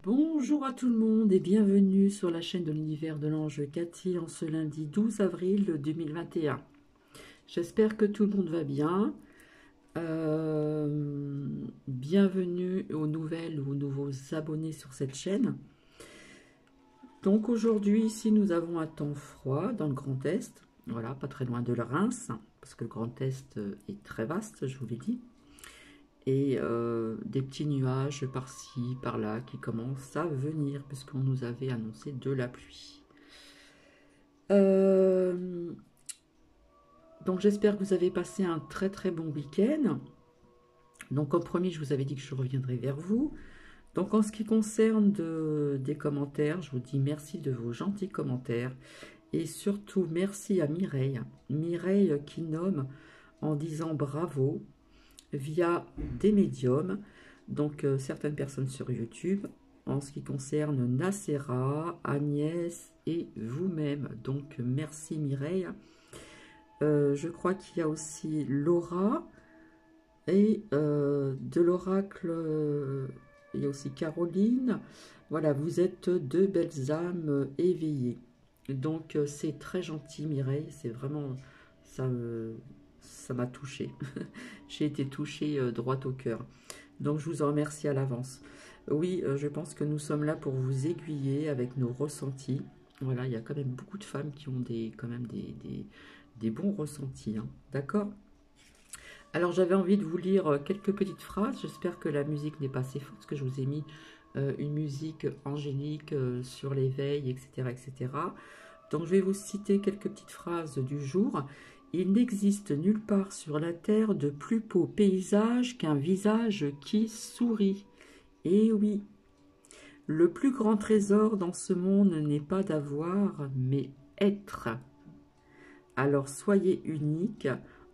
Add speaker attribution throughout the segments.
Speaker 1: Bonjour à tout le monde et bienvenue sur la chaîne de l'univers de l'ange Cathy en ce lundi 12 avril 2021. J'espère que tout le monde va bien. Bienvenue aux nouvelles ou aux nouveaux abonnés sur cette chaîne. Donc aujourd'hui ici nous avons un temps froid dans le Grand Est. Voilà, pas très loin de Reims, parce que le Grand Est est très vaste, je vous l'ai dit. Et des petits nuages par-ci, par-là qui commencent à venir, puisqu'on nous avait annoncé de la pluie. Donc j'espère que vous avez passé un très très bon week-end. Donc comme promis, je vous avais dit que je reviendrai vers vous. Donc en ce qui concerne des commentaires, je vous dis merci de vos gentils commentaires. Et surtout merci à Mireille. Mireille qui nomme en disant bravo via des médiums. Donc certaines personnes sur YouTube. En ce qui concerne Nacera, Agnès et vous-même. Donc merci Mireille. Je crois qu'il y a aussi Laura et de l'oracle, il y a aussi Caroline. Voilà, vous êtes deux belles âmes éveillées. Donc c'est très gentil Mireille, c'est vraiment, ça, ça m'a touchée. J'ai été touchée droit au cœur. Donc je vous en remercie à l'avance. Oui, je pense que nous sommes là pour vous aiguiller avec nos ressentis. Voilà, il y a quand même beaucoup de femmes qui ont quand même des bons ressentis, hein. D'accord? Alors j'avais envie de vous lire quelques petites phrases. J'espère que la musique n'est pas assez forte, parce que je vous ai mis une musique angélique sur l'éveil, etc., etc. Donc je vais vous citer quelques petites phrases du jour. Il n'existe nulle part sur la terre de plus beau paysage qu'un visage qui sourit. Et oui, le plus grand trésor dans ce monde n'est pas d'avoir, mais être. Alors soyez unique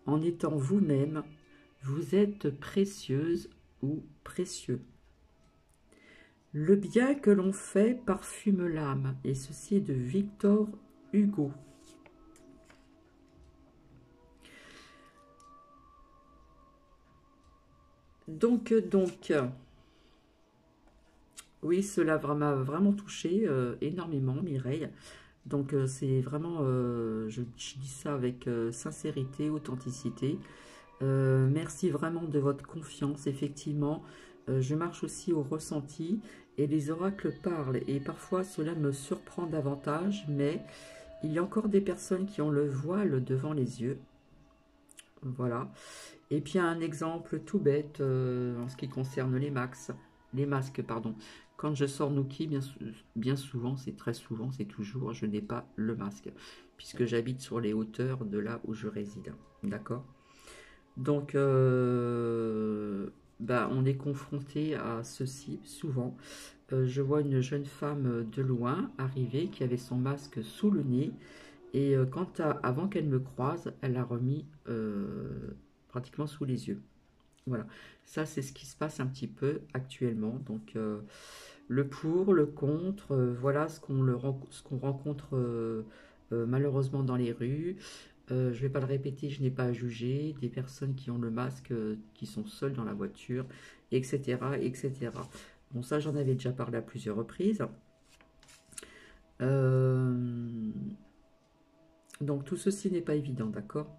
Speaker 1: en étant vous-même. Vous êtes précieuse ou précieux. Le bien que l'on fait parfume l'âme. Et ceci est de Victor Hugo. Donc, oui, cela m'a vraiment touché énormément, Mireille. Donc, c'est vraiment, je dis ça avec sincérité, authenticité. Merci vraiment de votre confiance, effectivement. Je marche aussi au ressenti et les oracles parlent. Et parfois, cela me surprend davantage, mais il y a encore des personnes qui ont le voile devant les yeux. Voilà. Et puis un exemple tout bête en ce qui concerne les masques, pardon. Quand je sors Nookie, bien souvent, c'est très souvent, c'est toujours, je n'ai pas le masque, puisque j'habite sur les hauteurs de là où je réside. D'accord? Donc, on est confronté à ceci souvent. Je vois une jeune femme de loin arriver qui avait son masque sous le nez. Et avant qu'elle me croise, elle l'a remis pratiquement sous les yeux. Voilà, ça c'est ce qui se passe un petit peu actuellement. Donc le pour, le contre, voilà ce qu'on rencontre malheureusement dans les rues. Je ne vais pas le répéter, je n'ai pas à juger. Des personnes qui ont le masque, qui sont seules dans la voiture, etc., etc. Bon, ça j'en avais déjà parlé à plusieurs reprises. Donc tout ceci n'est pas évident, d'accord?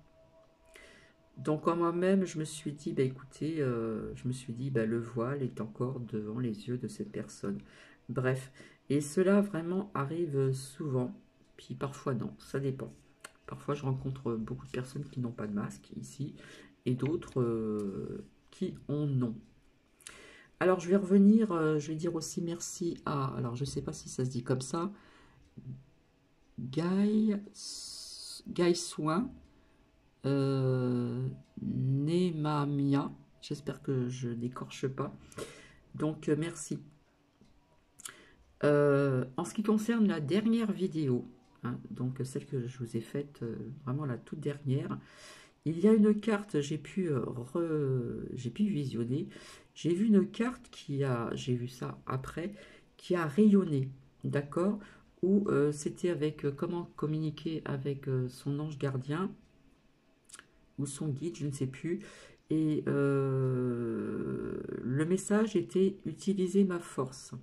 Speaker 1: Donc en moi-même, je me suis dit, écoutez, le voile est encore devant les yeux de cette personne. Bref, et cela vraiment arrive souvent, puis parfois non, ça dépend. Parfois je rencontre beaucoup de personnes qui n'ont pas de masque ici, et d'autres qui en ont. Alors je vais revenir, je vais dire aussi merci à, alors je ne sais pas si ça se dit comme ça, Guy Soin, Nemamia, j'espère que je n'écorche pas. Donc merci. En ce qui concerne la dernière vidéo, hein, donc celle que je vous ai faite, vraiment la toute dernière, il y a une carte, j'ai pu visionner, j'ai vu une carte j'ai vu ça après, qui a rayonné, d'accord, où c'était avec comment communiquer avec son ange gardien, ou son guide, je ne sais plus, et le message était « Utiliser ma force ».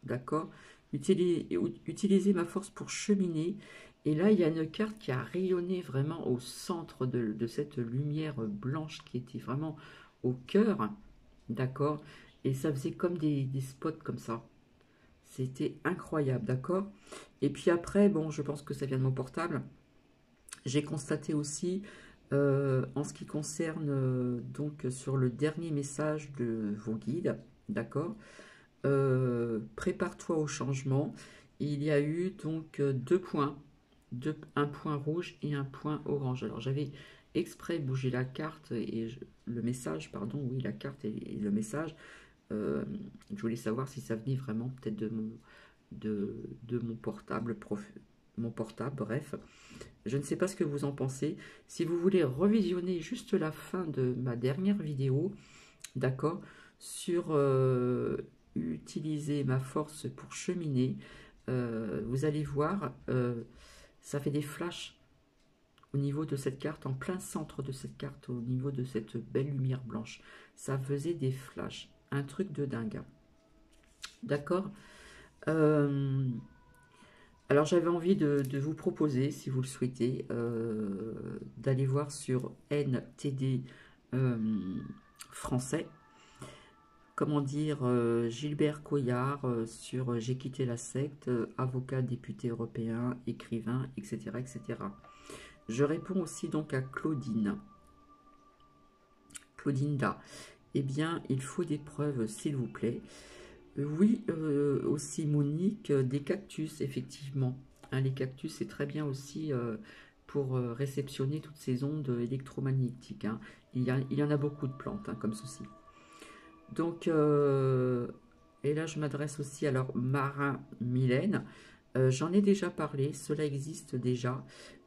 Speaker 1: d'accord? Utilisez ma force pour cheminer. Et là, il y a une carte qui a rayonné vraiment au centre de cette lumière blanche qui était vraiment au cœur, d'accord? Et ça faisait comme des spots comme ça. C'était incroyable, d'accord? Et puis après, bon, je pense que ça vient de mon portable. J'ai constaté aussi, en ce qui concerne, donc, sur le dernier message de vos guides, d'accord? Prépare-toi au changement. Il y a eu donc deux points, un point rouge et un point orange. Alors j'avais exprès bougé la carte et le message, pardon, oui, la carte et le message. Je voulais savoir si ça venait vraiment peut-être de mon portable, mon portable, bref. Je ne sais pas ce que vous en pensez. Si vous voulez revisionner juste la fin de ma dernière vidéo, d'accord, sur utiliser ma force pour cheminer, vous allez voir, ça fait des flashs au niveau de cette carte, en plein centre de cette carte, au niveau de cette belle lumière blanche. Ça faisait des flashs, un truc de dingue. D'accord. Alors j'avais envie de vous proposer, si vous le souhaitez, d'aller voir sur NTD français, comment dire, Gilbert Coyard sur J'ai quitté la secte, avocat, député européen, écrivain, etc., etc. Je réponds aussi donc à Claudine. Claudinda, eh bien, il faut des preuves, s'il vous plaît. Oui, aussi Monique, des cactus, effectivement. Hein, les cactus, c'est très bien aussi pour réceptionner toutes ces ondes électromagnétiques. Hein. Il y en a beaucoup de plantes hein, comme ceci. Donc, et là, je m'adresse aussi, alors, Marin Mylène. J'en ai déjà parlé, cela existe déjà,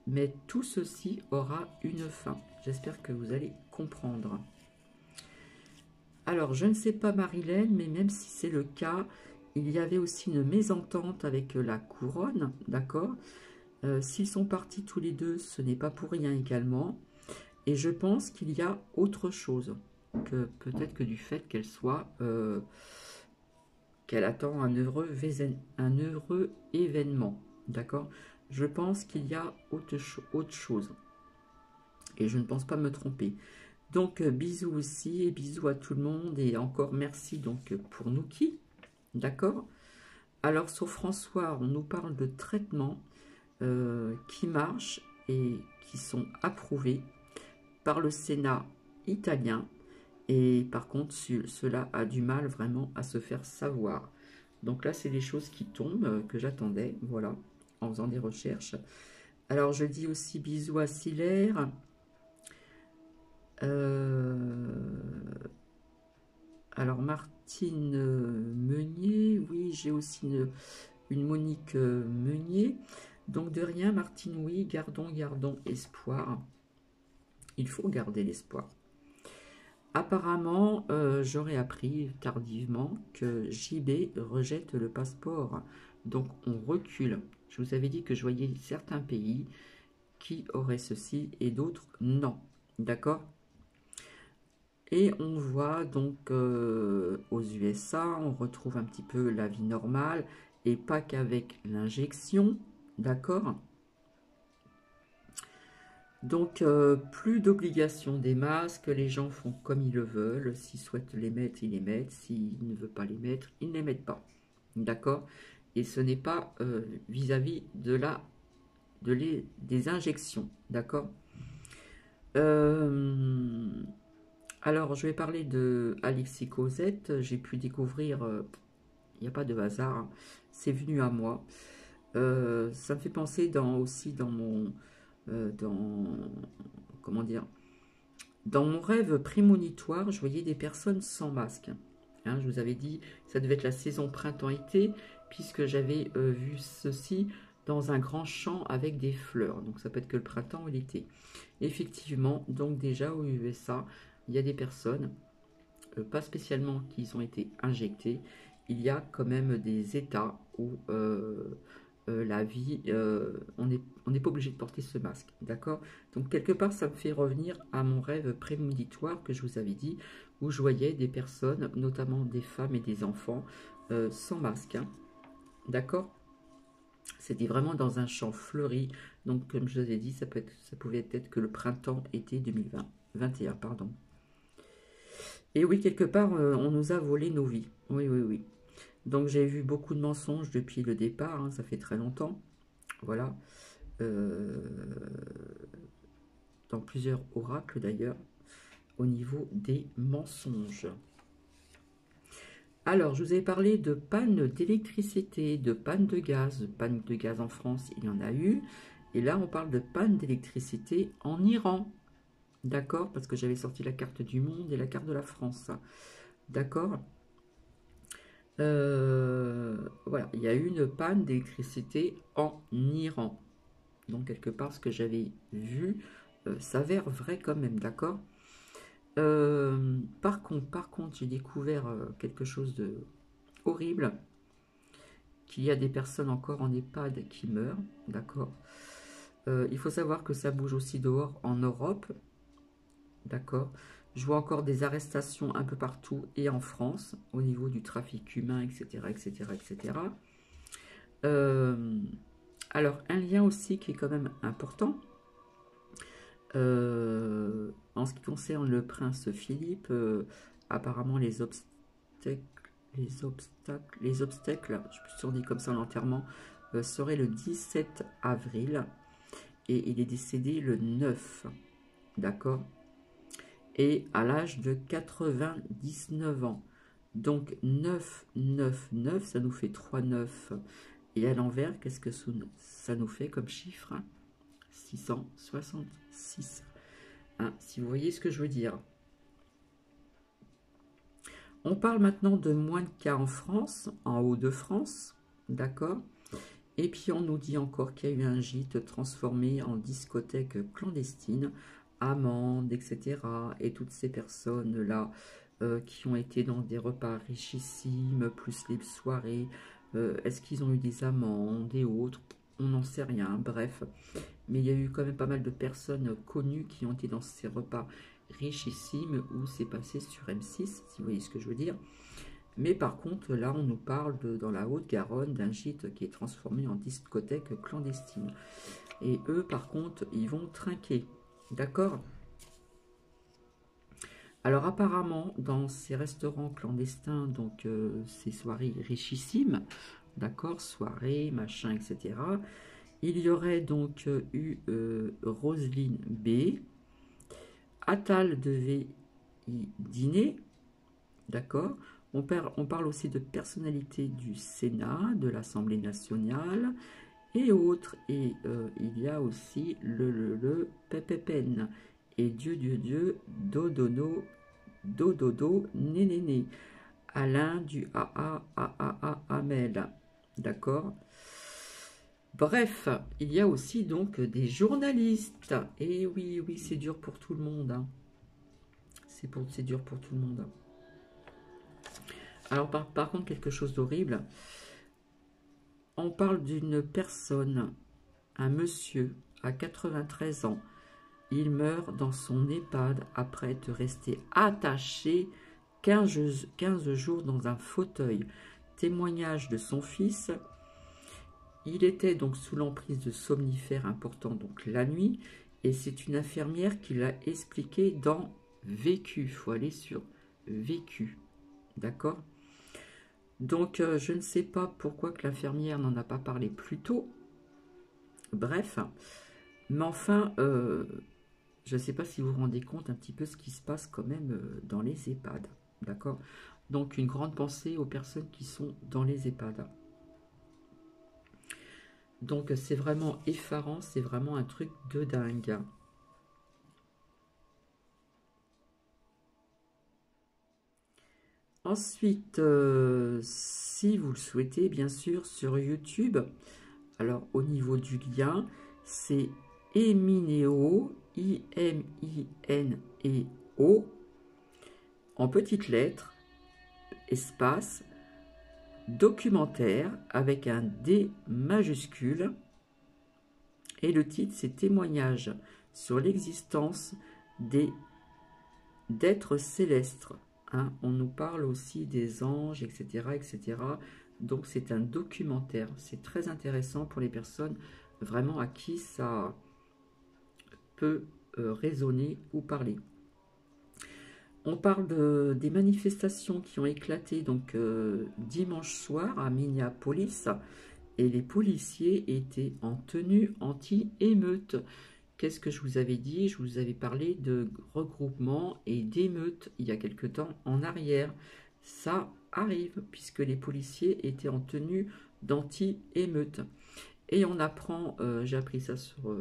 Speaker 1: mais tout ceci aura une fin. J'espère que vous allez comprendre. Alors, je ne sais pas Marilène, mais même si c'est le cas, il y avait aussi une mésentente avec la couronne, d'accord? S'ils sont partis tous les deux, ce n'est pas pour rien également. Et je pense qu'il y a autre chose, que peut-être que du fait qu'elle soit, qu'elle attend un heureux événement, d'accord? Je pense qu'il y a autre chose. Et je ne pense pas me tromper. Donc, bisous aussi, et bisous à tout le monde, et encore merci donc pour Nouki, d'accord? Alors, sur François, on nous parle de traitements qui marchent et qui sont approuvés par le Sénat italien, et par contre, cela a du mal vraiment à se faire savoir. Donc là, c'est des choses qui tombent, que j'attendais, voilà, en faisant des recherches. Alors, je dis aussi bisous à Silaire. Alors Martine Meunier, oui, j'ai aussi une Monique Meunier. Donc de rien, Martine, oui, gardons espoir. Il faut garder l'espoir. Apparemment, j'aurais appris tardivement que JB rejette le passeport. Donc on recule. Je vous avais dit que je voyais certains pays qui auraient ceci et d'autres non. D'accord ? Et on voit donc aux USA, on retrouve un petit peu la vie normale et pas qu'avec l'injection, d'accord? Donc plus d'obligation des masques, les gens font comme ils le veulent, s'ils souhaitent les mettre, ils les mettent, s'ils ne veulent pas les mettre, ils ne les mettent pas, d'accord? Et ce n'est pas vis-à-vis des injections, d'accord? Alors, je vais parler de Alexis Cosette. J'ai pu découvrir, il n'y a pas de hasard, hein, c'est venu à moi. Ça me fait penser aussi dans mon, comment dire, dans mon rêve prémonitoire, je voyais des personnes sans masque. Hein, je vous avais dit, ça devait être la saison printemps-été, puisque j'avais vu ceci dans un grand champ avec des fleurs. Donc, ça peut être que le printemps ou l'été. Effectivement, donc déjà aux USA, il y a des personnes, pas spécialement qui ont été injectées, il y a quand même des états où la vie, on n'est pas obligé de porter ce masque, d'accord? Donc quelque part, ça me fait revenir à mon rêve prémonitoire que je vous avais dit, où je voyais des personnes, notamment des femmes et des enfants, sans masque, hein, D'accord? C'était vraiment dans un champ fleuri. Donc, comme je vous ai dit, ça pouvait être que le printemps-été 2021, pardon. Et oui, quelque part, on nous a volé nos vies. Oui, oui, oui. Donc, j'ai vu beaucoup de mensonges depuis le départ. Hein, ça fait très longtemps. Voilà. Euh, dans plusieurs oracles, d'ailleurs, au niveau des mensonges. Alors, je vous ai parlé de panne d'électricité, de panne de gaz. Panne de gaz en France, il y en a eu. Et là, on parle de panne d'électricité en Iran. D'accord? Parce que j'avais sorti la carte du monde et la carte de la France. D'accord? Voilà, il y a eu une panne d'électricité en Iran. Donc, quelque part, ce que j'avais vu s'avère vrai quand même. D'accord? Par contre, j'ai découvert quelque chose de horrible, qu'il y a des personnes encore en EHPAD qui meurent, d'accord. Il faut savoir que ça bouge aussi dehors en Europe, d'accord. Je vois encore des arrestations un peu partout et en France, au niveau du trafic humain, etc., etc., etc. Alors, un lien aussi qui est quand même important, en ce qui concerne le prince Philippe, apparemment les obstacles, je me suis dit comme ça l'enterrement, serait le 17 avril et il est décédé le 9, d'accord, et à l'âge de 99 ans. Donc 9, 9, 9, ça nous fait 3 9. Et à l'envers, qu'est-ce que ça nous fait comme chiffre? 666. Hein, si vous voyez ce que je veux dire. On parle maintenant de moins de cas en France, en Hauts-de-France, d'accord. Et puis on nous dit encore qu'il y a eu un gîte transformé en discothèque clandestine, amende, etc. Et toutes ces personnes-là qui ont été dans des repas richissimes, plus les soirées, est-ce qu'ils ont eu des amendes et autres? On n'en sait rien, bref. Mais il y a eu quand même pas mal de personnes connues qui ont été dans ces repas richissimes où c'est passé sur M6, si vous voyez ce que je veux dire. Mais par contre, là, on nous parle dans la Haute-Garonne d'un gîte qui est transformé en discothèque clandestine. Et eux, par contre, ils vont trinquer. D'accord? Alors apparemment, dans ces restaurants clandestins, donc ces soirées richissimes, d'accord, soirées, machin, etc., il y aurait donc eu Roselyne B. Attal devait y dîner, d'accord. On parle aussi de personnalités du Sénat, de l'Assemblée nationale et autres. Et il y a aussi le Pépépène et Dieu, Dodono, Dododo, Nénéné. Alain du Amel. D'accord? Bref, il y a aussi donc des journalistes. Et oui, oui, c'est dur pour tout le monde. Hein. C'est dur pour tout le monde. Alors par contre, quelque chose d'horrible. On parle d'une personne, un monsieur à 93 ans. Il meurt dans son EHPAD après être resté attaché 15 jours dans un fauteuil. Témoignage de son fils. Il était donc sous l'emprise de somnifères importants donc la nuit. Et c'est une infirmière qui l'a expliqué dans Vécu. Il faut aller sur Vécu. D'accord? Donc, je ne sais pas pourquoi que l'infirmière n'en a pas parlé plus tôt. Bref. Mais enfin, je ne sais pas si vous vous rendez compte un petit peu ce qui se passe quand même dans les EHPAD. D'accord? Donc, une grande pensée aux personnes qui sont dans les EHPAD. Donc, c'est vraiment effarant. C'est vraiment un truc de dingue. Ensuite, si vous le souhaitez, bien sûr, sur YouTube, alors au niveau du lien, c'est Imineo, I-M-I-N-E-O, en petites lettres, espace, documentaire, avec un D majuscule, et le titre, c'est Témoignage sur l'existence d'êtres célestes. Hein, on nous parle aussi des anges, etc., etc. Donc c'est un documentaire. C'est très intéressant pour les personnes vraiment à qui ça peut résonner ou parler. On parle des manifestations qui ont éclaté donc dimanche soir à Minneapolis, et les policiers étaient en tenue anti-émeute. Qu'est-ce que je vous avais dit? Je vous avais parlé de regroupement et d'émeute il y a quelque temps en arrière. Ça arrive puisque les policiers étaient en tenue d'anti-émeute. Et on apprend, j'ai appris ça sur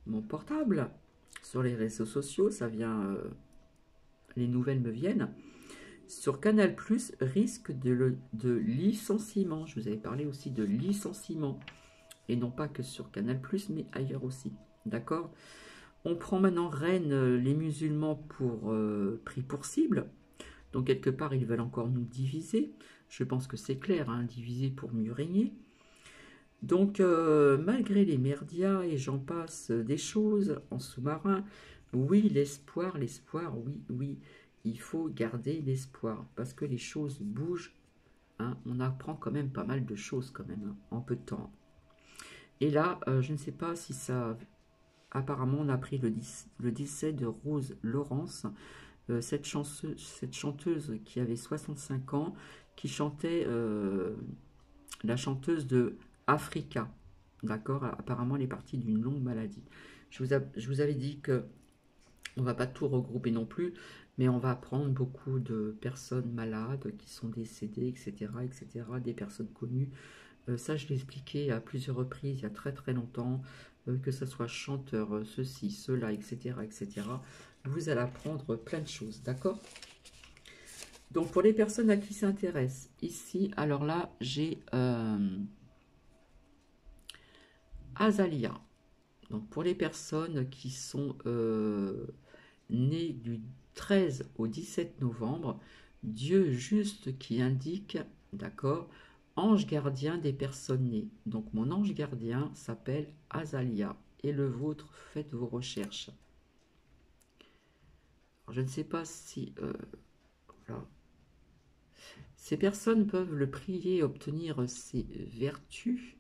Speaker 1: mon portable, sur les réseaux sociaux, ça vient, les nouvelles me viennent. Sur Canal+, risque de licenciement. Je vous avais parlé aussi de licenciement. Et non pas que sur Canal+, mais ailleurs aussi. D'accord? On prend maintenant Rennes, les musulmans, pris pour cible. Donc, quelque part, ils veulent encore nous diviser. Je pense que c'est clair, hein, diviser pour mieux régner. Donc, malgré les merdias et j'en passe des choses en sous-marin, oui, l'espoir, oui, oui, il faut garder l'espoir parce que les choses bougent. Hein, on apprend quand même pas mal de choses quand même, hein, en peu de temps. Et là, je ne sais pas si ça... Apparemment, on a pris le décès de Rose Laurence, cette chanteuse qui avait 65 ans, qui chantait, la chanteuse de Africa. D'accord? Apparemment, elle est partie d'une longue maladie. Je vous avais dit que on ne va pas tout regrouper non plus, mais on va prendre beaucoup de personnes malades qui sont décédées, etc., etc., des personnes connues. Ça, je l'ai expliqué à plusieurs reprises, il y a très très longtemps, que ce soit chanteur, ceci, cela, etc., etc. Vous allez apprendre plein de choses, d'accord? Donc, pour les personnes à qui ça intéresse, ici, alors là, j'ai Azalia. Donc, pour les personnes qui sont nées du 13 au 17 novembre, Dieu juste qui indique, d'accord, ange gardien des personnes nées. Donc, mon ange gardien s'appelle Azalia. Et le vôtre, faites vos recherches. Alors, je ne sais pas si... voilà. Ces personnes peuvent le prier et obtenir ses vertus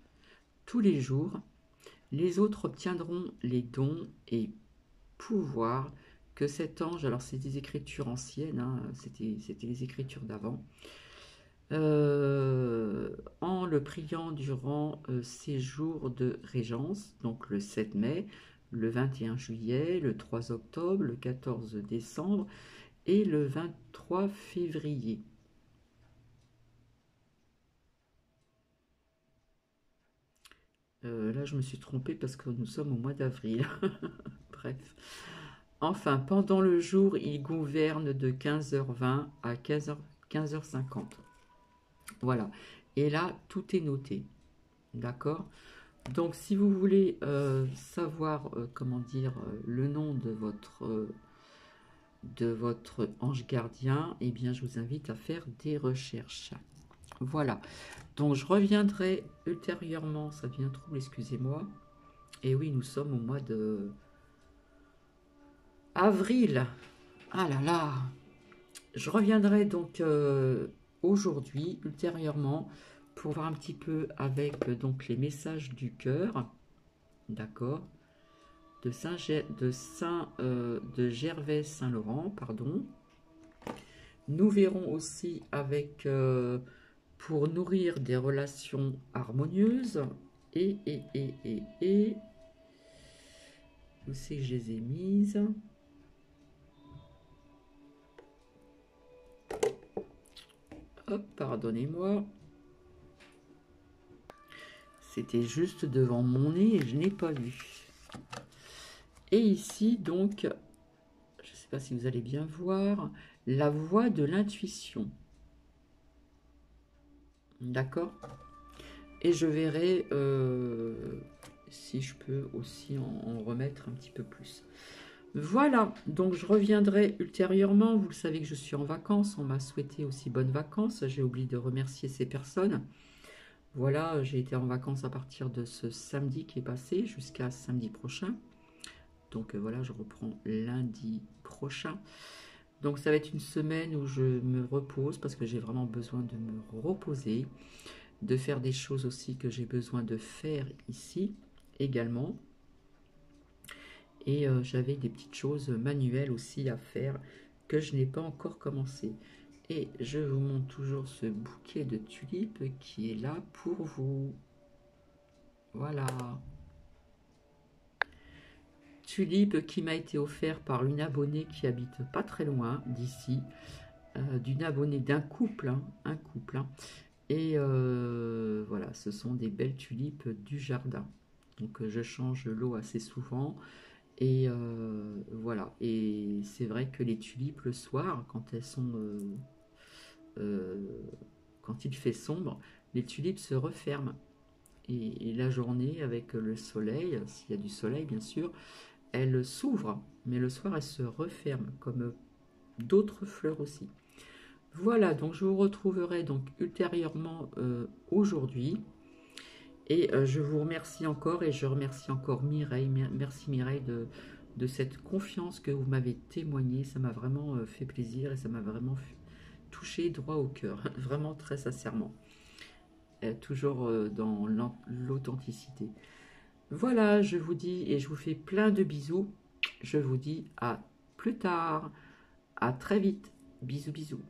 Speaker 1: tous les jours. Les autres obtiendront les dons et pouvoirs que cet ange, alors c'est des écritures anciennes, hein, c'était les écritures d'avant, en le priant durant ces jours de régence, donc le 7 mai, le 21 juillet, le 3 octobre, le 14 décembre et le 23 février. Là, je me suis trompée parce que nous sommes au mois d'avril. Bref. Enfin, pendant le jour, il gouverne de 15h20 à 15h50. Voilà. Et là, tout est noté. D'accord? Donc, si vous voulez savoir, comment dire, le nom de votre ange gardien, eh bien, je vous invite à faire des recherches. Voilà. Donc, je reviendrai ultérieurement. Ça devient trouble, excusez-moi. Et oui, nous sommes au mois de avril. Ah là là. Je reviendrai donc aujourd'hui, ultérieurement, pour voir un petit peu avec donc les messages du cœur. D'accord? De Gervais Saint-Laurent, pardon. Nous verrons aussi avec pour nourrir des relations harmonieuses. Et où c'est que je les ai mises? Hop, pardonnez-moi. C'était juste devant mon nez et je n'ai pas vu. Et ici, donc, je ne sais pas si vous allez bien voir, la voix de l'intuition. D'accord? Et je verrai si je peux aussi en remettre un petit peu plus. Voilà, donc je reviendrai ultérieurement. Vous le savez que je suis en vacances. On m'a souhaité aussi bonnes vacances. J'ai oublié de remercier ces personnes. Voilà, j'ai été en vacances à partir de ce samedi qui est passé jusqu'à samedi prochain. Donc voilà, je reprends lundi prochain. Donc ça va être une semaine où je me repose parce que j'ai vraiment besoin de me reposer, de faire des choses aussi que j'ai besoin de faire ici également. Et j'avais des petites choses manuelles aussi à faire que je n'ai pas encore commencé. Et je vous montre toujours ce bouquet de tulipes qui est là pour vous. Voilà. Tulipe qui m'a été offert par une abonnée qui habite pas très loin d'ici. D'une abonnée d'un couple, hein, un couple. Hein. Et voilà, ce sont des belles tulipes du jardin. Donc je change l'eau assez souvent. Et voilà, et c'est vrai que les tulipes le soir, quand elles sont, quand il fait sombre, les tulipes se referment. Et la journée, avec le soleil, s'il y a du soleil bien sûr, elles s'ouvrent, mais le soir elles se referment, comme d'autres fleurs aussi. Voilà, donc je vous retrouverai donc ultérieurement aujourd'hui. Et je vous remercie encore et je remercie encore Mireille. Merci Mireille de cette confiance que vous m'avez témoignée. Ça m'a vraiment fait plaisir et ça m'a vraiment touché droit au cœur. Vraiment très sincèrement. Toujours dans l'authenticité. Voilà, je vous dis et je vous fais plein de bisous. Je vous dis à plus tard. À très vite. Bisous bisous.